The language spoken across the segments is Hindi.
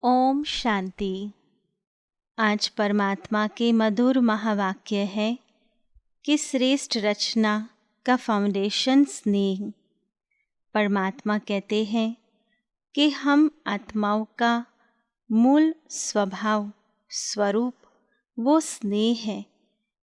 ओम शांति। आज परमात्मा के मधुर महावाक्य है कि श्रेष्ठ रचना का फाउंडेशन स्नेह। परमात्मा कहते हैं कि हम आत्माओं का मूल स्वभाव स्वरूप वो स्नेह है।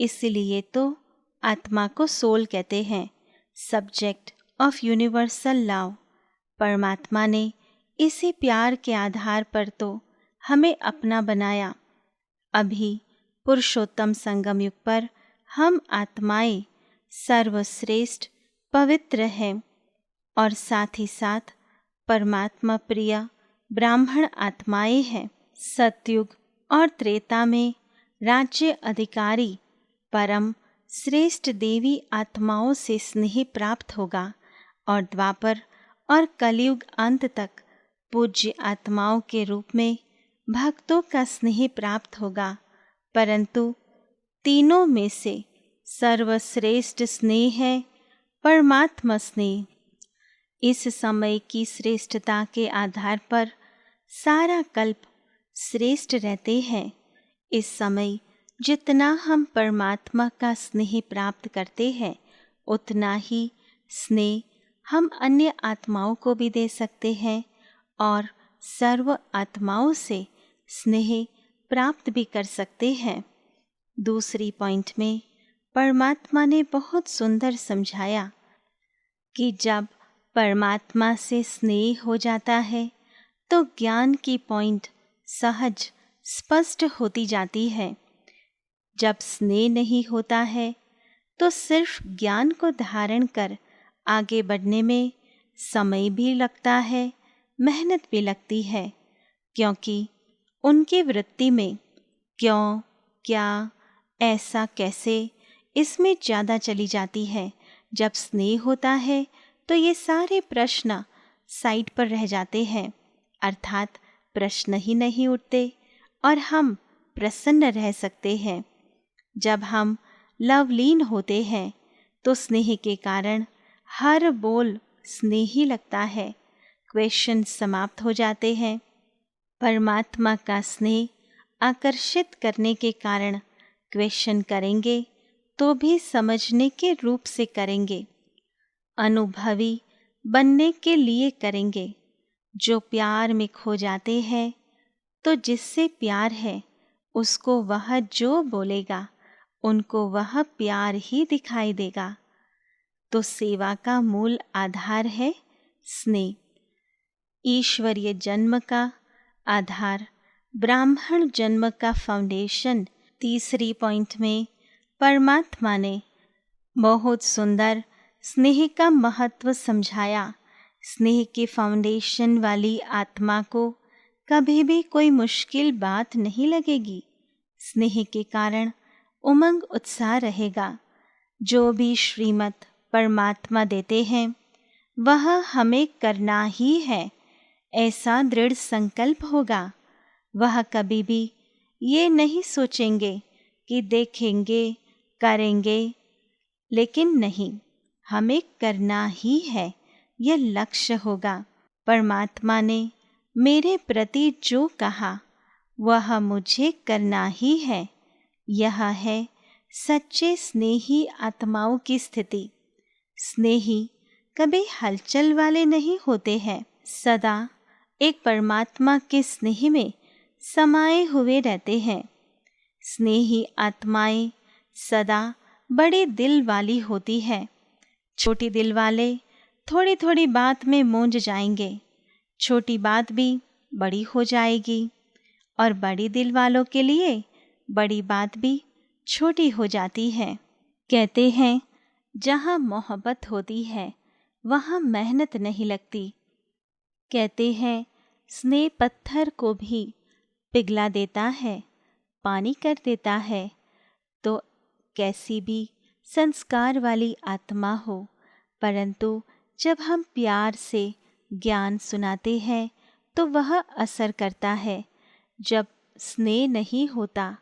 इसलिए तो आत्मा को सोल कहते हैं, सब्जेक्ट ऑफ यूनिवर्सल लव। परमात्मा ने इसी प्यार के आधार पर तो हमें अपना बनाया। अभी पुरुषोत्तम संगम युग पर हम आत्माएं सर्वश्रेष्ठ पवित्र हैं और साथ ही साथ परमात्मा प्रिय ब्राह्मण आत्माएं हैं। सतयुग और त्रेता में राज्य अधिकारी परम श्रेष्ठ देवी आत्माओं से स्नेह प्राप्त होगा और द्वापर और कलयुग अंत तक पूज्य आत्माओं के रूप में भक्तों का स्नेह प्राप्त होगा। परंतु तीनों में से सर्वश्रेष्ठ स्नेह है परमात्मा स्नेह। इस समय की श्रेष्ठता के आधार पर सारा कल्प श्रेष्ठ रहते हैं। इस समय जितना हम परमात्मा का स्नेह प्राप्त करते हैं, उतना ही स्नेह हम अन्य आत्माओं को भी दे सकते हैं और सर्व आत्माओं से स्नेह प्राप्त भी कर सकते हैं। दूसरी पॉइंट में परमात्मा ने बहुत सुंदर समझाया कि जब परमात्मा से स्नेह हो जाता है तो ज्ञान की पॉइंट सहज स्पष्ट होती जाती है। जब स्नेह नहीं होता है तो सिर्फ ज्ञान को धारण कर आगे बढ़ने में समय भी लगता है, मेहनत भी लगती है, क्योंकि उनकी वृत्ति में क्यों, क्या, ऐसा, कैसे, इसमें ज़्यादा चली जाती है। जब स्नेह होता है तो ये सारे प्रश्न साइड पर रह जाते हैं, अर्थात प्रश्न ही नहीं उठते और हम प्रसन्न रह सकते हैं। जब हम लवलीन होते हैं तो स्नेह के कारण हर बोल स्नेही लगता है, क्वेश्चन समाप्त हो जाते हैं। परमात्मा का स्नेह आकर्षित करने के कारण क्वेश्चन करेंगे तो भी समझने के रूप से करेंगे, अनुभवी बनने के लिए करेंगे। जो प्यार में खो जाते हैं तो जिससे प्यार है उसको वह जो बोलेगा उनको वह प्यार ही दिखाई देगा। तो सेवा का मूल आधार है स्नेह। ईश्वरीय जन्म का आधार ब्राह्मण जन्म का फाउंडेशन। तीसरी पॉइंट में परमात्मा ने बहुत सुंदर स्नेह का महत्व समझाया। स्नेह के फाउंडेशन वाली आत्मा को कभी भी कोई मुश्किल बात नहीं लगेगी। स्नेह के कारण उमंग उत्साह रहेगा। जो भी श्रीमत परमात्मा देते हैं वह हमें करना ही है, ऐसा दृढ़ संकल्प होगा। वह कभी भी ये नहीं सोचेंगे कि देखेंगे, करेंगे, लेकिन नहीं, हमें करना ही है, यह लक्ष्य होगा। परमात्मा ने मेरे प्रति जो कहा वह मुझे करना ही है। यह है सच्चे स्नेही आत्माओं की स्थिति। स्नेही कभी हलचल वाले नहीं होते हैं, सदा एक परमात्मा के स्नेह में समाये हुए रहते हैं। स्नेही आत्माएं सदा बड़े दिल वाली होती है। छोटी दिल वाले थोड़ी थोड़ी बात में मूंझ जाएंगे, छोटी बात भी बड़ी हो जाएगी और बड़ी दिल वालों के लिए बड़ी बात भी छोटी हो जाती है। कहते हैं जहाँ मोहब्बत होती है वहाँ मेहनत नहीं लगती। कहते हैं स्नेह पत्थर को भी पिघला देता है, पानी कर देता है। तो कैसी भी संस्कार वाली आत्मा हो, परंतु जब हम प्यार से ज्ञान सुनाते हैं तो वह असर करता है। जब स्नेह नहीं होता,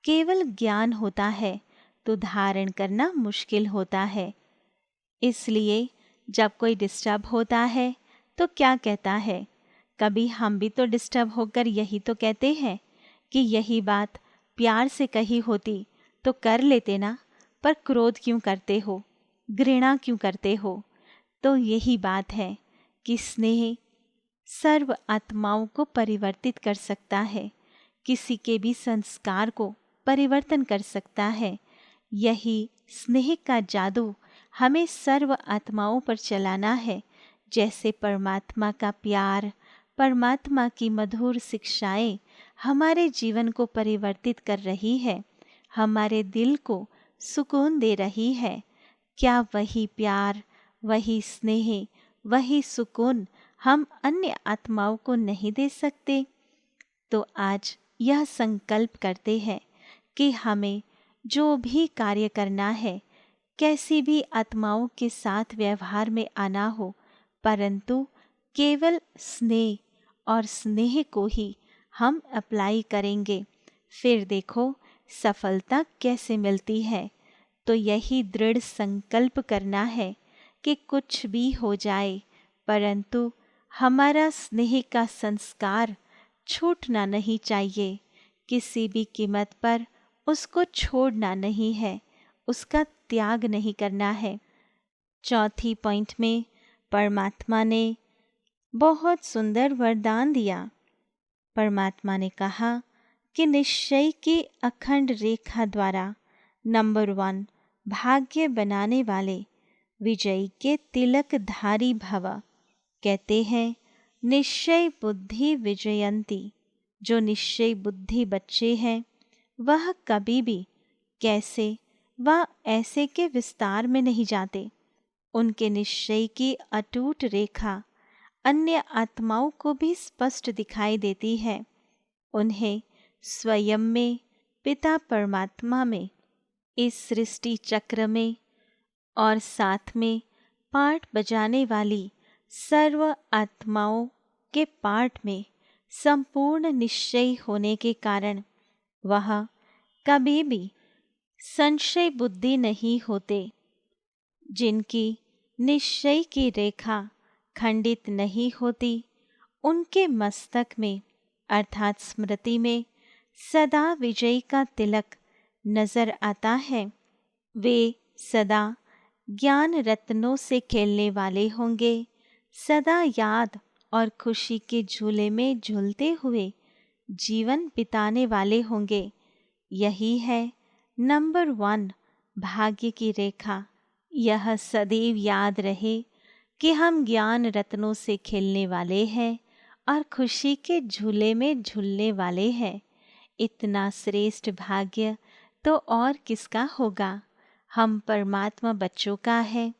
केवल ज्ञान होता है, तो धारण करना मुश्किल होता है। इसलिए जब कोई डिस्टर्ब होता है तो क्या कहता है, कभी हम भी तो डिस्टर्ब होकर यही तो कहते हैं कि यही बात प्यार से कही होती तो कर लेते ना, पर क्रोध क्यों करते हो, घृणा क्यों करते हो। तो यही बात है कि स्नेह सर्व आत्माओं को परिवर्तित कर सकता है, किसी के भी संस्कार को परिवर्तन कर सकता है। यही स्नेह का जादू हमें सर्व आत्माओं पर चलाना है। जैसे परमात्मा का प्यार, परमात्मा की मधुर शिक्षाएं हमारे जीवन को परिवर्तित कर रही है, हमारे दिल को सुकून दे रही है। क्या वही प्यार, वही स्नेह, वही सुकून हम अन्य आत्माओं को नहीं दे सकते? तो आज यह संकल्प करते हैं कि हमें जो भी कार्य करना है, कैसी भी आत्माओं के साथ व्यवहार में आना हो, परंतु केवल स्नेह और स्नेह को ही हम अप्लाई करेंगे। फिर देखो सफलता कैसे मिलती है। तो यही दृढ़ संकल्प करना है कि कुछ भी हो जाए, परंतु हमारा स्नेह का संस्कार छूटना नहीं चाहिए। किसी भी कीमत पर उसको छोड़ना नहीं है, उसका त्याग नहीं करना है। चौथी पॉइंट में परमात्मा ने बहुत सुंदर वरदान दिया। परमात्मा ने कहा कि निश्चय की अखंड रेखा द्वारा नंबर 1 भाग्य बनाने वाले विजयी के तिलकधारी भव। कहते हैं निश्चय बुद्धि विजयंती। जो निश्चय बुद्धि बच्चे हैं वह कभी भी कैसे व ऐसे के विस्तार में नहीं जाते। उनके निश्चय की अटूट रेखा अन्य आत्माओं को भी स्पष्ट दिखाई देती है। उन्हें स्वयं में, पिता परमात्मा में, इस सृष्टि चक्र में और साथ में पाठ बजाने वाली सर्व आत्माओं के पाठ में संपूर्ण निश्चय होने के कारण वह कभी भी संशय बुद्धि नहीं होते। जिनकी निश्चय की रेखा खंडित नहीं होती, उनके मस्तक में अर्थात स्मृति में सदा विजय का तिलक नजर आता है। वे सदा ज्ञान रत्नों से खेलने वाले होंगे, सदा याद और खुशी के झूले में झूलते हुए जीवन बिताने वाले होंगे। यही है नंबर 1 भाग्य की रेखा। यह सदैव याद रहे कि हम ज्ञान रत्नों से खेलने वाले हैं और खुशी के झूले में झूलने वाले हैं। इतना श्रेष्ठ भाग्य तो और किसका होगा। हम परमात्मा बच्चों का है,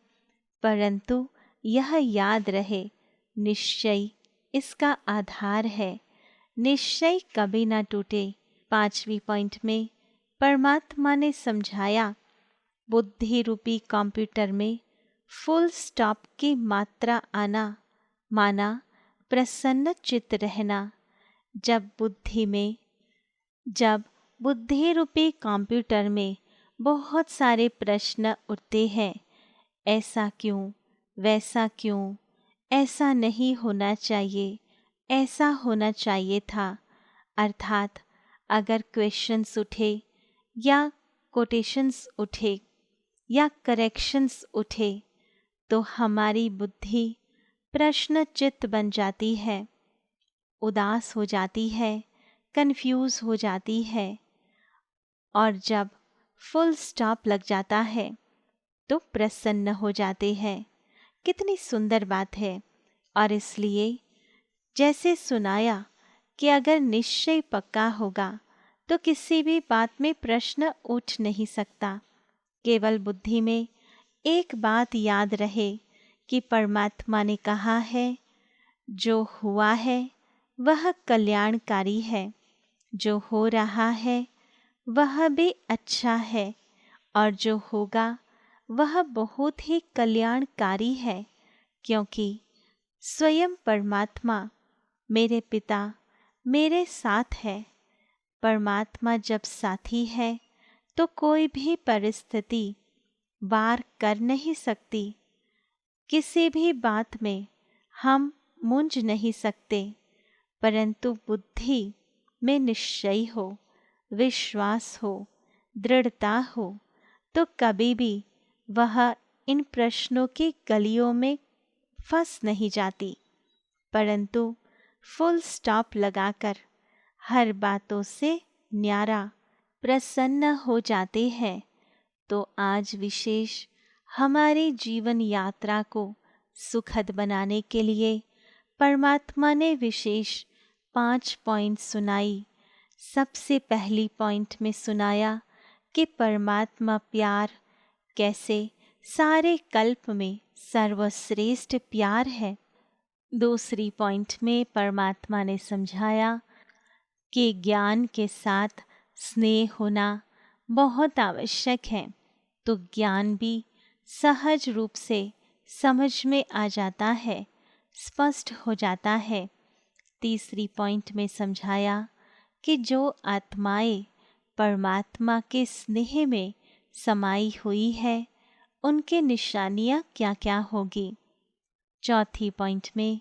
परंतु यह याद रहे निश्चय इसका आधार है। निश्चय कभी ना टूटे। 5वीं पॉइंट में परमात्मा ने समझाया बुद्धि रूपी कंप्यूटर में फुल स्टॉप की मात्रा आना माना प्रसन्न चित्त रहना। जब बुद्धि रूपी कंप्यूटर में बहुत सारे प्रश्न उठते हैं, ऐसा क्यों, वैसा क्यों, ऐसा नहीं होना चाहिए, ऐसा होना चाहिए था, अर्थात अगर क्वेश्चंस उठे या कोटेशंस उठे या करेक्शंस उठे तो हमारी बुद्धि प्रश्नचित्त बन जाती है, उदास हो जाती है, कंफ्यूज हो जाती है। और जब फुल स्टॉप लग जाता है तो प्रसन्न हो जाते हैं। कितनी सुंदर बात है। और इसलिए जैसे सुनाया कि अगर निश्चय पक्का होगा तो किसी भी बात में प्रश्न उठ नहीं सकता। केवल बुद्धि में एक बात याद रहे कि परमात्मा ने कहा है जो हुआ है वह कल्याणकारी है, जो हो रहा है वह भी अच्छा है, और जो होगा वह बहुत ही कल्याणकारी है। क्योंकि स्वयं परमात्मा मेरे पिता मेरे साथ है। परमात्मा जब साथी है तो कोई भी परिस्थिति वार कर नहीं सकती। किसी भी बात में हम मूंझ नहीं सकते। परंतु बुद्धि में निश्चय हो, विश्वास हो, दृढ़ता हो, तो कभी भी वह इन प्रश्नों की गलियों में फंस नहीं जाती, परंतु फुल स्टॉप लगाकर हर बातों से न्यारा प्रसन्न हो जाते हैं। तो आज विशेष हमारी जीवन यात्रा को सुखद बनाने के लिए परमात्मा ने विशेष 5 पॉइंट सुनाई। सबसे पहली पॉइंट में सुनाया कि परमात्मा प्यार कैसे सारे कल्प में सर्वश्रेष्ठ प्यार है। दूसरी पॉइंट में परमात्मा ने समझाया कि ज्ञान के साथ स्नेह होना बहुत आवश्यक है, तो ज्ञान भी सहज रूप से समझ में आ जाता है, स्पष्ट हो जाता है। तीसरी पॉइंट में समझाया कि जो आत्माएं परमात्मा के स्नेह में समाई हुई है, उनके निशानियां क्या क्या होगी। चौथी पॉइंट में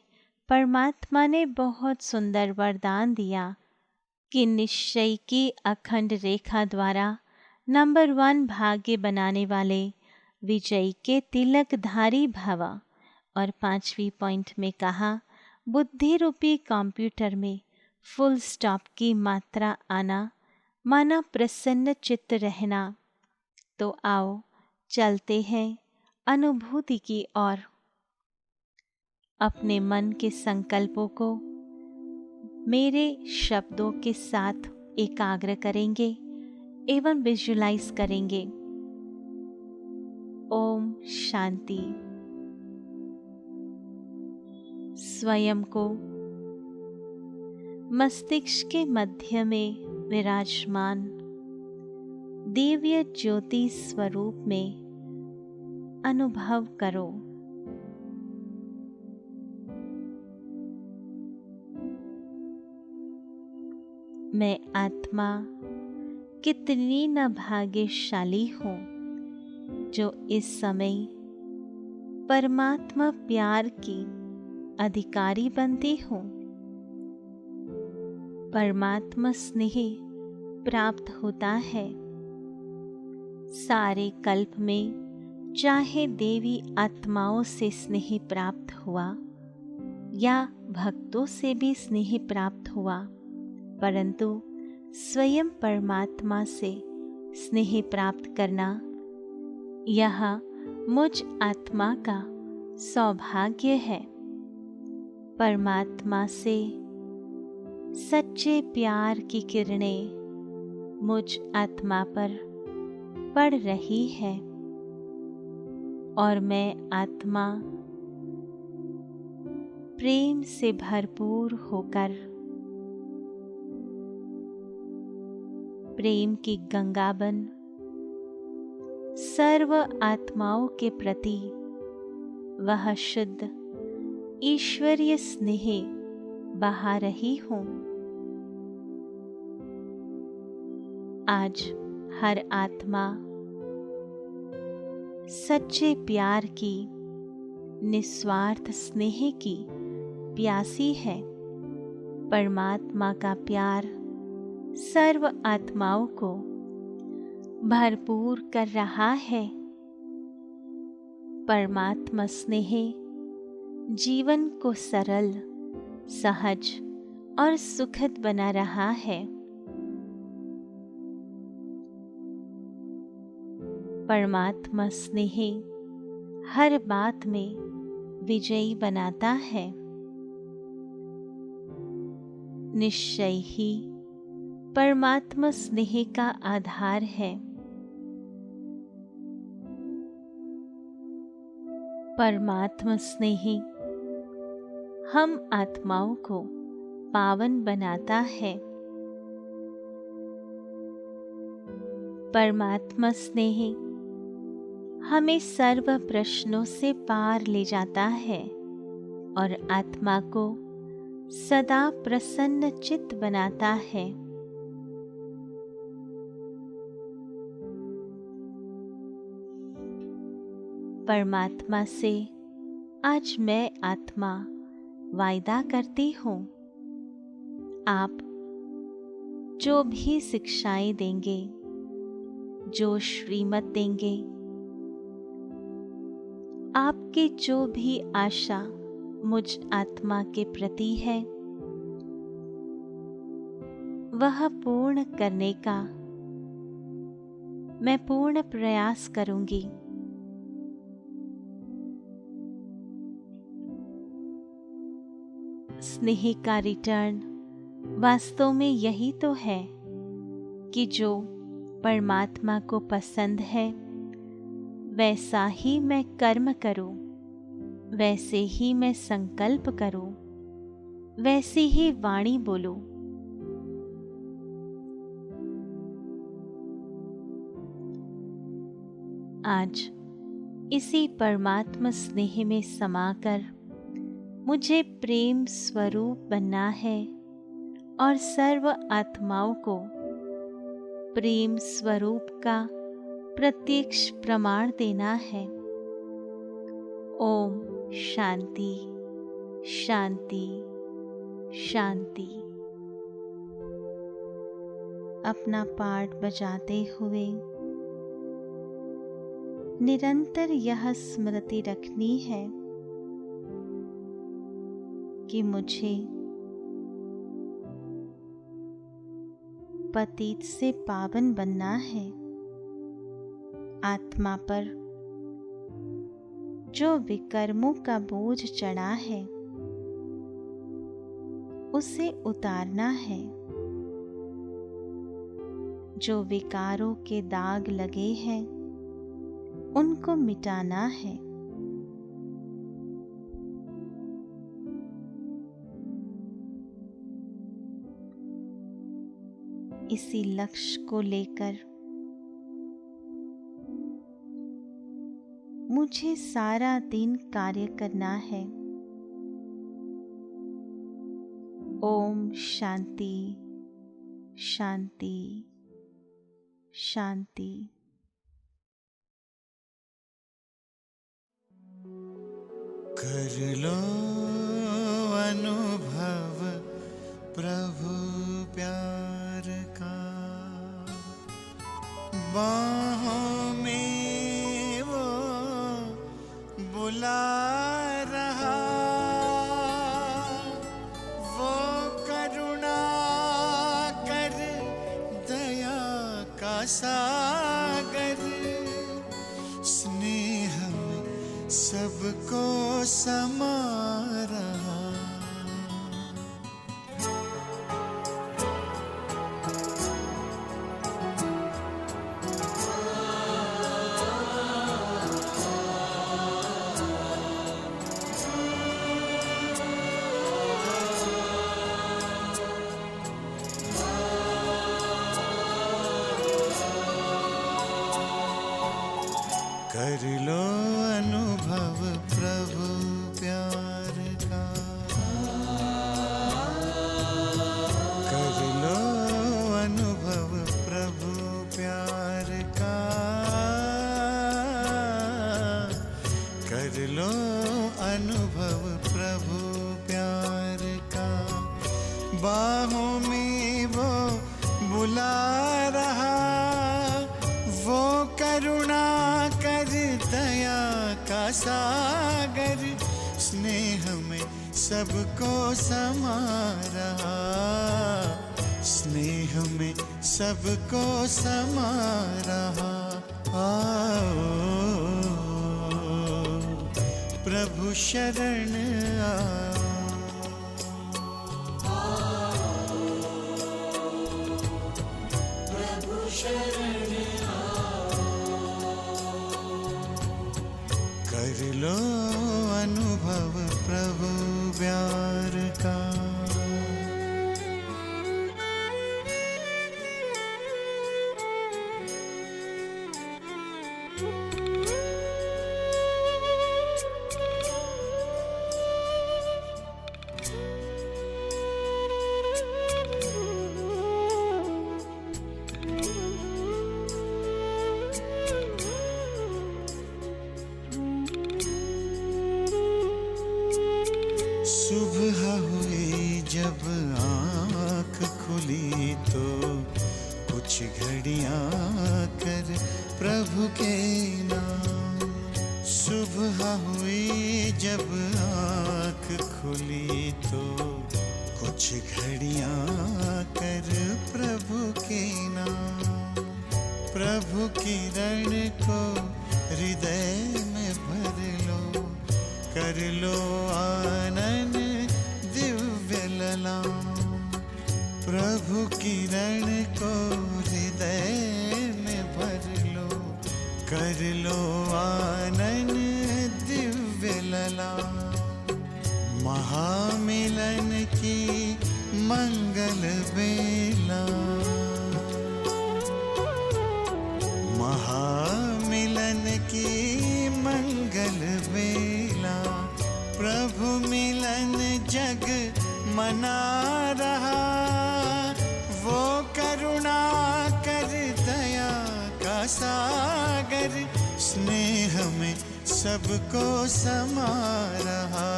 परमात्मा ने बहुत सुंदर वरदान दिया कि निश्चय की अखंड रेखा द्वारा नंबर 1 भाग्य बनाने वाले विजय के तिलकधारी भव। और 5वीं पॉइंट में कहा बुद्धि रूपी कंप्यूटर में फुल स्टॉप की मात्रा आना माना प्रसन्न चित्त रहना। तो आओ चलते हैं अनुभूति की ओर। अपने मन के संकल्पों को मेरे शब्दों के साथ एकाग्र करेंगे एवं विजुलाइज करेंगे। ओम शांति। स्वयं को मस्तिष्क के मध्य में विराजमान दिव्य ज्योति स्वरूप में अनुभव करो। मैं आत्मा कितनी न भाग्यशाली हूँ जो इस समय परमात्मा प्यार की अधिकारी बनती हूँ। परमात्मा स्नेह प्राप्त होता है। सारे कल्प में चाहे देवी आत्माओं से स्नेह प्राप्त हुआ या भक्तों से भी स्नेह प्राप्त हुआ, परंतु स्वयं परमात्मा से स्नेह प्राप्त करना यह मुझ आत्मा का सौभाग्य है। परमात्मा से सच्चे प्यार की किरणें मुझ आत्मा पर पड़ रही है और मैं आत्मा प्रेम से भरपूर होकर प्रेम की गंगा बन सर्व आत्माओं के प्रति वह शुद्ध ईश्वरीय स्नेह बहा रही हूँ। आज हर आत्मा सच्चे प्यार की निस्वार्थ स्नेह की प्यासी है। परमात्मा का प्यार सर्व आत्माओं को भरपूर कर रहा है। परमात्मा स्नेह जीवन को सरल, सहज और सुखद बना रहा है। परमात्मा स्नेह हर बात में विजयी बनाता है। निश्चय ही परमात्मा स्नेह का आधार है। परमात्मा स्नेह हम आत्माओं को पावन बनाता है। परमात्मा स्नेह हमें सर्व प्रश्नों से पार ले जाता है और आत्मा को सदा प्रसन्न चित्त बनाता है। परमात्मा से आज मैं आत्मा वायदा करती हूँ आप जो भी शिक्षाएं देंगे, जो श्रीमत देंगे, आपकी जो भी आशा मुझ आत्मा के प्रति है, वह पूर्ण करने का मैं पूर्ण प्रयास करूंगी। स्नेह का रिटर्न वास्तव में यही तो है कि जो परमात्मा को पसंद है वैसा ही मैं कर्म करूं, वैसे ही मैं संकल्प करूं, वैसी ही वाणी बोलूं। आज इसी परमात्मा स्नेह में समाकर मुझे प्रेम स्वरूप बनना है और सर्व आत्माओं को प्रेम स्वरूप का प्रत्यक्ष प्रमाण देना है। ओम शांति शांति शांति। अपना पार्ट बजाते हुए निरंतर यह स्मृति रखनी है कि मुझे पतित से पावन बनना है। आत्मा पर जो विकर्मों का बोझ चढ़ा है उसे उतारना है। जो विकारों के दाग लगे हैं उनको मिटाना है। इसी लक्ष्य को लेकर मुझे सारा दिन कार्य करना है। ओम शांति शांति शांति। कर लो अनुभव प्रभु प्यार का, बाहों में वो बुला रहा, वो करुणा कर दया का सागर, स्नेह में सबको समा रहा। कर लो अनुभव प्रभु प्यार का, कर लो अनुभव प्रभु प्यार का, कर लो अनुभव प्रभु प्यार का, बाहों में वो बुला रहा, वो करुणा कर दया का सागर, स्नेह में सबको समा रहा, स्नेह में सबको समा रहा। आओ प्रभु शरण आओ, प्रभु शरण कर लो अनुभव प्रभु प्यार का। खुली तो कुछ घड़ियां कर प्रभु के नाम। सुबह हुई जब आँख खुली तो कुछ घड़ियां कर प्रभु के नाम। प्रभु किरण को हृदय में भर लो, कर लो आनंद दिव्य ललाम। प्रभु किरण को हृदय में भर लो, कर लो आनंद दिव्य ललाम। महामिलन की मंगल बेला, महामिलन की मंगल बेला। प्रभु मिलन जग मना रहा, वो करुणा कर दया का सागर। स्नेह में सबको समा रहा,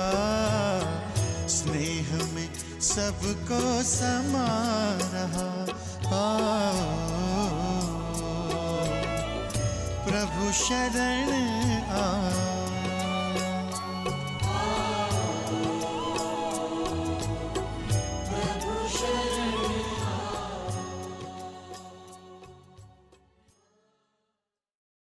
स्नेह में सबको समा रहा। प्रभु शरण आ।